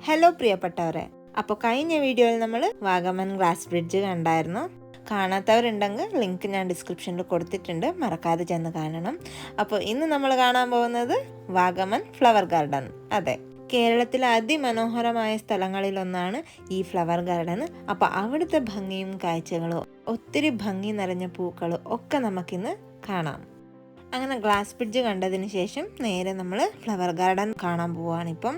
Hello പ്രിയപ്പെട്ടവരെ, അപ്പോൾ കഴിഞ്ഞ വീഡിയോയിൽ നമ്മൾ വാഗമൺ ഗ്ലാസ് ബ്രിഡ്ജ് കണ്ടായിരുന്നു. കാണാത്തവരുണ്ടെങ്കിൽ ലിങ്ക് ഞാൻ ഡിസ്ക്രിപ്ഷനിൽ കൊടുത്തിട്ടുണ്ട്, മറക്കാതെ ചെന്ന് കാണണം. അപ്പോൾ ഇന്ന് നമ്മൾ കാണാൻ പോകുന്നത് വാഗമൺ ഫ്ലവർ ഗാർഡൻ. അതെ, കേരളത്തിലെ അതിമനോഹരമായ സ്ഥലങ്ങളിലൊന്നാണ് ഈ ഫ്ലവർ ഗാർഡൻ. അപ്പോൾ അവിടുത്തെ ഭംഗിയും കാഴ്ചകളും ഒത്തിരി ഭംഗി നിറഞ്ഞ പൂക്കളും ഒക്കെ നമുക്കിന്ന് കാണാം. അങ്ങനെ ഗ്ലാസ് ബ്രിഡ്ജ് കണ്ടതിന് ശേഷം നേരെ നമ്മൾ ഫ്ലവർ ഗാർഡൻ കാണാൻ പോവുകയാണിപ്പം.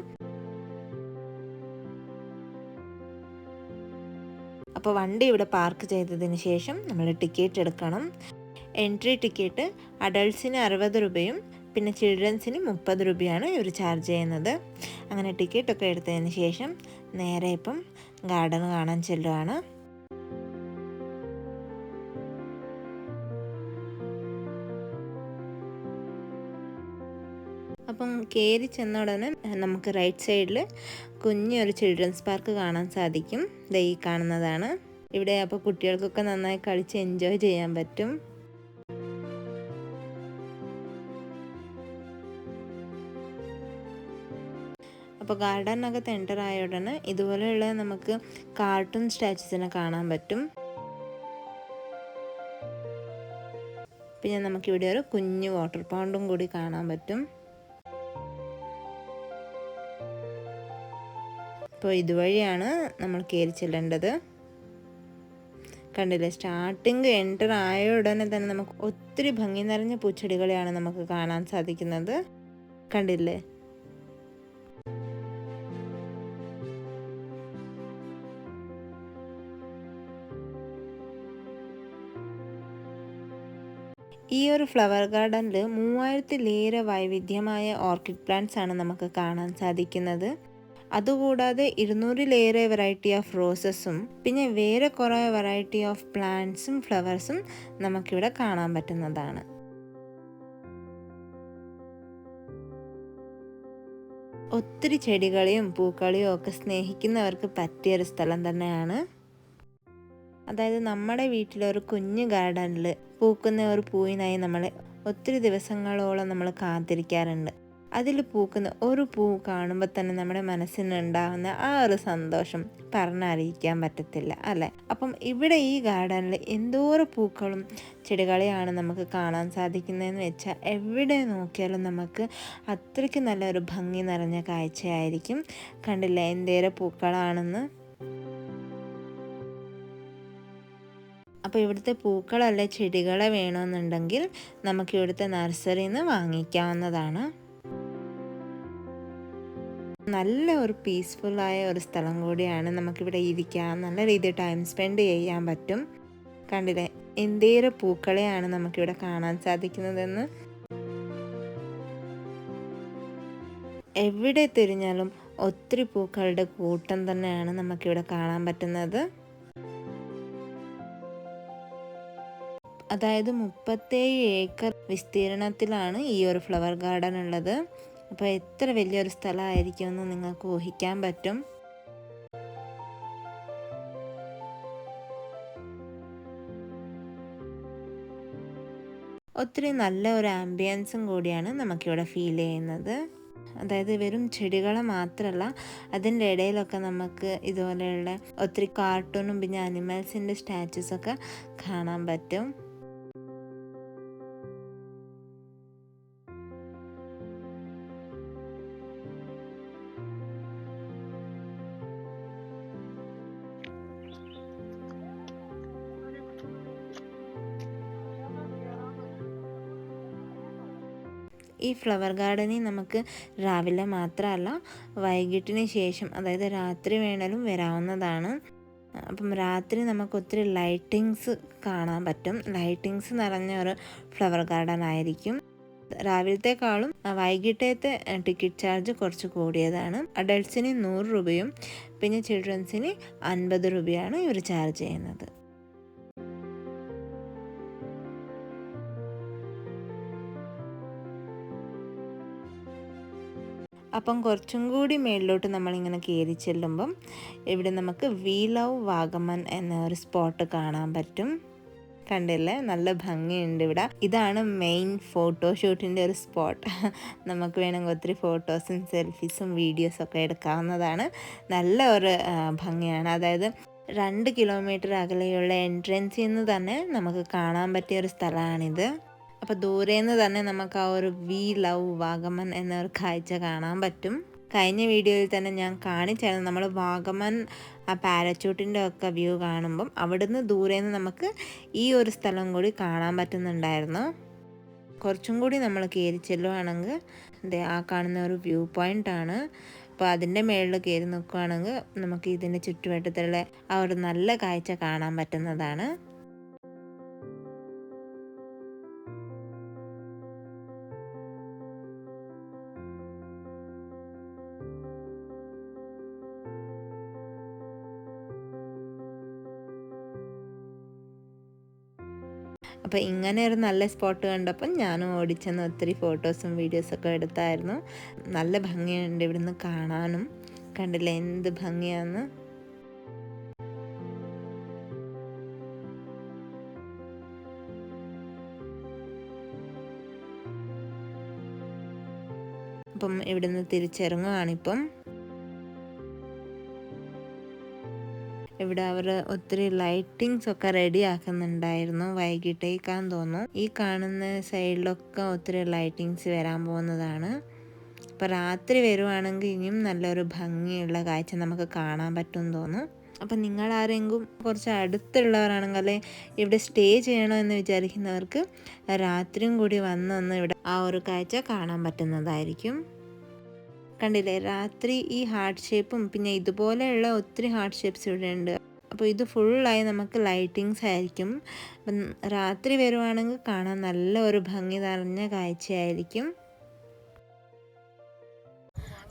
അപ്പോൾ വണ്ടി ഇവിടെ പാർക്ക് ചെയ്തതിന് ശേഷം നമ്മൾ ടിക്കറ്റ് എടുക്കണം. എൻട്രി ടിക്കറ്റ് അഡൾട്ട്സിന് 60 രൂപയും പിന്നെ ചിൽഡ്രൻസിന് 30 രൂപയാണ് ഇവർ ചാർജ് ചെയ്യുന്നത്. അങ്ങനെ ടിക്കറ്റൊക്കെ എടുത്തതിന് ശേഷം നേരെ ഇപ്പം ഗാർഡൻ കാണാൻ ചെല്ലുകയാണ്. അപ്പം കയറി ചെന്ന ഉടനെ നമുക്ക് റൈറ്റ് സൈഡിൽ കുഞ്ഞൊരു ചിൽഡ്രൻസ് പാർക്ക് കാണാൻ സാധിക്കും. ദേ ഈ കാണുന്നതാണ്. ഇവിടെ അപ്പോൾ കുട്ടികൾക്കൊക്കെ നന്നായി കളിച്ച് എൻജോയ് ചെയ്യാൻ പറ്റും. അപ്പോൾ ഗാർഡനകത്ത് എൻ്റർ ആയ ഉടനെ ഇതുപോലെയുള്ള നമുക്ക് കാർട്ടൂൺ സ്റ്റാച്യൂസിനെ കാണാൻ പറ്റും. പിന്നെ നമുക്കിവിടെ ഒരു കുഞ്ഞു വാട്ടർ പൗണ്ടും കൂടി കാണാൻ പറ്റും. അപ്പോൾ ഇതുവഴിയാണ് നമ്മൾ കയറി ചെല്ലേണ്ടത്. കണ്ടില്ലേ, സ്റ്റാർട്ടിങ് എൻ്റർ ആയ ഉടനെ തന്നെ നമുക്ക് ഒത്തിരി ഭംഗി നിറഞ്ഞ പൂച്ചെടികളെയാണ് നമുക്ക് കാണാൻ സാധിക്കുന്നത്. കണ്ടില്ലേ, ഈ ഒരു ഫ്ലവർ ഗാർഡനിൽ 3000-ലേറെ വൈവിധ്യമായ ഓർക്കിഡ് പ്ലാന്റ്സ് ആണ് നമുക്ക് കാണാൻ സാധിക്കുന്നത്. അതുകൂടാതെ 200-ലേറെ വെറൈറ്റി ഓഫ് റോസസും പിന്നെ വേറെ കുറേ വെറൈറ്റി ഓഫ് പ്ലാന്റ്സും ഫ്ലവേഴ്സും നമുക്കിവിടെ കാണാൻ പറ്റുന്നതാണ്. ഒത്തിരി ചെടികളെയും പൂക്കളെയും ഒക്കെ സ്നേഹിക്കുന്നവർക്ക് പറ്റിയൊരു സ്ഥലം തന്നെയാണ്. അതായത് നമ്മുടെ വീട്ടിലൊരു കുഞ്ഞു ഗാർഡനിൽ പൂക്കുന്ന ഒരു പൂവിനായി നമ്മൾ ഒത്തിരി ദിവസങ്ങളോളം നമ്മൾ കാത്തിരിക്കാറുണ്ട്. അതിൽ പൂക്കുന്ന ഒരു പൂ കാണുമ്പോൾ തന്നെ നമ്മുടെ മനസ്സിനുണ്ടാകുന്ന ആ ഒരു സന്തോഷം പറഞ്ഞറിയിക്കാൻ പറ്റത്തില്ല, അല്ലേ? അപ്പം ഇവിടെ ഈ ഗാർഡനിൽ എന്തോരം പൂക്കളും ചെടികളെയാണ് നമുക്ക് കാണാൻ സാധിക്കുന്നതെന്ന് വെച്ചാൽ എവിടെ നോക്കിയാലും നമുക്ക് അത്രയ്ക്ക് നല്ലൊരു ഭംഗി നിറഞ്ഞ കാഴ്ചയായിരിക്കും. കണ്ടില്ല എന്തേരം പൂക്കളാണെന്ന്. അപ്പോൾ ഇവിടുത്തെ പൂക്കളല്ല ചെടികളെ വേണമെന്നുണ്ടെങ്കിൽ നമുക്ക് ഇവിടുത്തെ നഴ്സറിയിൽ നിന്ന് വാങ്ങിക്കാവുന്നതാണ്. നല്ല ഒരു പീസ്ഫുള്ളായ ഒരു സ്ഥലം കൂടിയാണ്. നമുക്കിവിടെ ഇരിക്കാം, നല്ല രീതിയിൽ ടൈം സ്പെൻഡ് ചെയ്യാൻ പറ്റും. കണ്ടില്ലേ എന്തേരം പൂക്കളെയാണ് നമുക്കിവിടെ കാണാൻ സാധിക്കുന്നതെന്ന്. എവിടെ തിരിഞ്ഞാലും ഒത്തിരി പൂക്കളുടെ കൂട്ടം തന്നെയാണ് നമുക്കിവിടെ കാണാൻ പറ്റുന്നത്. അതായത് 37 ഏക്കർ വിസ്തീർണത്തിലാണ് ഈ ഒരു ഫ്ലവർ ഗാർഡൻ ഉള്ളത്. അപ്പോൾ എത്ര വലിയൊരു സ്ഥലമായിരിക്കുമെന്ന് നിങ്ങൾക്ക് ഊഹിക്കാൻ പറ്റും. ഒത്തിരി നല്ല ഒരു ആംബിയൻസും കൂടിയാണ് നമുക്കിവിടെ ഫീൽ ചെയ്യുന്നത്. അതായത് വെറും ചെടികളെ മാത്രമല്ല, അതിൻ്റെ ഇടയിലൊക്കെ നമുക്ക് ഇതുപോലെയുള്ള ഒത്തിരി കാർട്ടൂണും പിന്നെ അനിമൽസിൻ്റെ സ്റ്റാച്യൂസൊക്കെ കാണാൻ പറ്റും. ഈ ഫ്ലവർ ഗാർഡനിൽ നമുക്ക് രാവിലെ മാത്രമല്ല വൈകിട്ടിന് ശേഷം, അതായത് രാത്രി വേണേലും വരാവുന്നതാണ്. അപ്പം രാത്രി നമുക്ക് ഒത്തിരി ലൈറ്റിങ്സ് കാണാൻ പറ്റും. ലൈറ്റിങ്സ് നിറഞ്ഞ ഒരു ഫ്ലവർ ഗാർഡൻ ആയിരിക്കും. രാവിലത്തെക്കാളും വൈകിട്ടത്തെ ടിക്കറ്റ് ചാർജ് കുറച്ച് കൂടിയതാണ്. അഡൾട്ട്സിന് 100 രൂപയും പിന്നെ ചിൽഡ്രൻസിന് 50 രൂപയാണ് ഇവർ ചാർജ് ചെയ്യുന്നത്. അപ്പം കുറച്ചും കൂടി മേളിലോട്ട് നമ്മളിങ്ങനെ കയറി ചെല്ലുമ്പം ഇവിടെ നമുക്ക് വി ലവ് വാഗമൺ എന്ന ഒരു സ്പോട്ട് കാണാൻ പറ്റും. കണ്ടില്ലേ, നല്ല ഭംഗിയുണ്ട് ഇവിടെ. ഇതാണ് മെയിൻ ഫോട്ടോഷൂട്ടിൻ്റെ ഒരു സ്പോട്ട്. നമുക്ക് വേണമെങ്കിൽ ഒത്തിരി ഫോട്ടോസും സെൽഫീസും വീഡിയോസും ഒക്കെ എടുക്കാവുന്നതാണ്. നല്ല ഒരു ഭംഗിയാണ്. അതായത് 2 കിലോമീറ്റർ അകലെയുള്ള എൻട്രൻസിൽ നിന്ന് തന്നെ നമുക്ക് കാണാൻ പറ്റിയ ഒരു സ്ഥലമാണിത്. അപ്പോൾ ദൂരേന്ന് തന്നെ നമുക്ക് ആ ഒരു വി ലവ് വാഗമൺ എന്നൊരു കാഴ്ച കാണാൻ പറ്റും. കഴിഞ്ഞ വീഡിയോയിൽ തന്നെ ഞാൻ കാണിച്ചായിരുന്നു, നമ്മൾ വാഗമൺ ആ പാരച്യൂട്ടിൻ്റെ ഒക്കെ വ്യൂ കാണുമ്പം അവിടുന്ന് ദൂരേന്ന് നമുക്ക് ഈ ഒരു സ്ഥലം കൂടി കാണാൻ പറ്റുന്നുണ്ടായിരുന്നു. കുറച്ചും കൂടി നമ്മൾ കയറി ചെല്ലുവാണെങ്കിൽ ആ കാണുന്ന ഒരു വ്യൂ പോയിൻ്റാണ്. അപ്പോൾ അതിൻ്റെ മേളിൽ കയറി നിൽക്കുകയാണെങ്കിൽ നമുക്ക് ഇതിൻ്റെ ചുറ്റുവട്ടത്തുള്ള ആ ഒരു നല്ല കാഴ്ച കാണാൻ പറ്റുന്നതാണ്. അപ്പോൾ ഇങ്ങനെ ഒരു നല്ല സ്പോട്ട് കണ്ടപ്പം ഞാനും ഓടിച്ചെന്ന് ഒത്തിരി ഫോട്ടോസും വീഡിയോസൊക്കെ എടുത്തായിരുന്നു. നല്ല ഭംഗിയുണ്ട് ഇവിടുന്ന് കാണാനും. കണ്ടില്ലേ എന്ത് ഭംഗിയാന്ന്. അപ്പം ഇവിടുന്ന് തിരിച്ചിറങ്ങുവാണിപ്പം. ഇവിടെ അവർ ഒത്തിരി ലൈറ്റിങ്സ് ഒക്കെ റെഡി ആക്കുന്നുണ്ടായിരുന്നു. വൈകിട്ടേക്കാന്ന് തോന്നുന്നു. ഈ കാണുന്ന സൈഡിലൊക്കെ ഒത്തിരി ലൈറ്റിങ്സ് വരാൻ പോകുന്നതാണ്. അപ്പോൾ രാത്രി വരുവാണെങ്കിൽ ഇനിയും നല്ലൊരു ഭംഗിയുള്ള കാഴ്ച നമുക്ക് കാണാൻ പറ്റുമെന്ന് തോന്നുന്നു. അപ്പം നിങ്ങളാരെങ്കിലും കുറച്ച് അടുത്തുള്ളവരാണെങ്കിൽ അല്ലെ ഇവിടെ സ്റ്റേ ചെയ്യണമെന്ന് വിചാരിക്കുന്നവർക്ക് രാത്രിയും കൂടി വന്നൊന്ന് ഇവിടെ ആ ഒരു കാഴ്ച കാണാൻ പറ്റുന്നതായിരിക്കും. കണ്ടില്ലേ, രാത്രി ഈ ഹാർട്ട് ഷേപ്പും പിന്നെ ഇതുപോലെയുള്ള ഒത്തിരി ഹാർട്ട് ഷേപ്സ് ഇവിടെ ഉണ്ട്. അപ്പോൾ ഇത് ഫുള്ളായി നമുക്ക് ലൈറ്റിങ്സ് ആയിരിക്കും. അപ്പം രാത്രി വരുവാണെങ്കിൽ കാണാൻ നല്ല ഒരു ഭംഗി നിറഞ്ഞ കാഴ്ചയായിരിക്കും.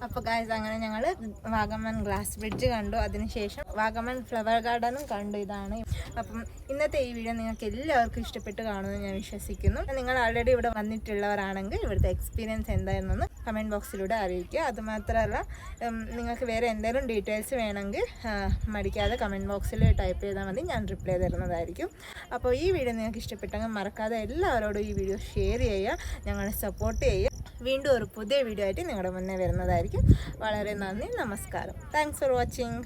അപ്പോൾ ഗായ്സ്, അങ്ങനെ ഞങ്ങൾ വാഗമൺ ഗ്ലാസ് ബ്രിഡ്ജ് കണ്ടു. അതിനുശേഷം വാഗമൺ ഫ്ലവർ ഗാർഡനും കണ്ടു. ഇതാണ്. അപ്പം ഇന്നത്തെ ഈ വീഡിയോ നിങ്ങൾക്ക് എല്ലാവർക്കും ഇഷ്ടപ്പെട്ട് കാണുമെന്ന് ഞാൻ വിശ്വസിക്കുന്നു. നിങ്ങൾ ആൾറെഡി ഇവിടെ വന്നിട്ടുള്ളവരാണെങ്കിൽ ഇവിടുത്തെ എക്സ്പീരിയൻസ് എന്തായിരുന്നെന്ന് കമൻറ്റ് ബോക്സിലൂടെ അറിയിക്കുക. അതുമാത്രമല്ല, നിങ്ങൾക്ക് വേറെ എന്തെങ്കിലും ഡീറ്റെയിൽസ് വേണമെങ്കിൽ മടിക്കാതെ കമൻറ്റ് ബോക്സിൽ ടൈപ്പ് ചെയ്താൽ മതി, ഞാൻ റിപ്ലൈ തരുന്നതായിരിക്കും. അപ്പോൾ ഈ വീഡിയോ നിങ്ങൾക്ക് ഇഷ്ടപ്പെട്ടെങ്കിൽ മറക്കാതെ എല്ലാവരോടും ഈ വീഡിയോ ഷെയർ ചെയ്യുക, ഞങ്ങളെ സപ്പോർട്ട് ചെയ്യുക. വീണ്ടും ഒരു പുതിയ വീഡിയോ ആയിട്ട് നിങ്ങളുടെ മുന്നേ വരുന്നതായിരിക്കും. വളരെ നന്ദി, നമസ്കാരം. Thanks for watching.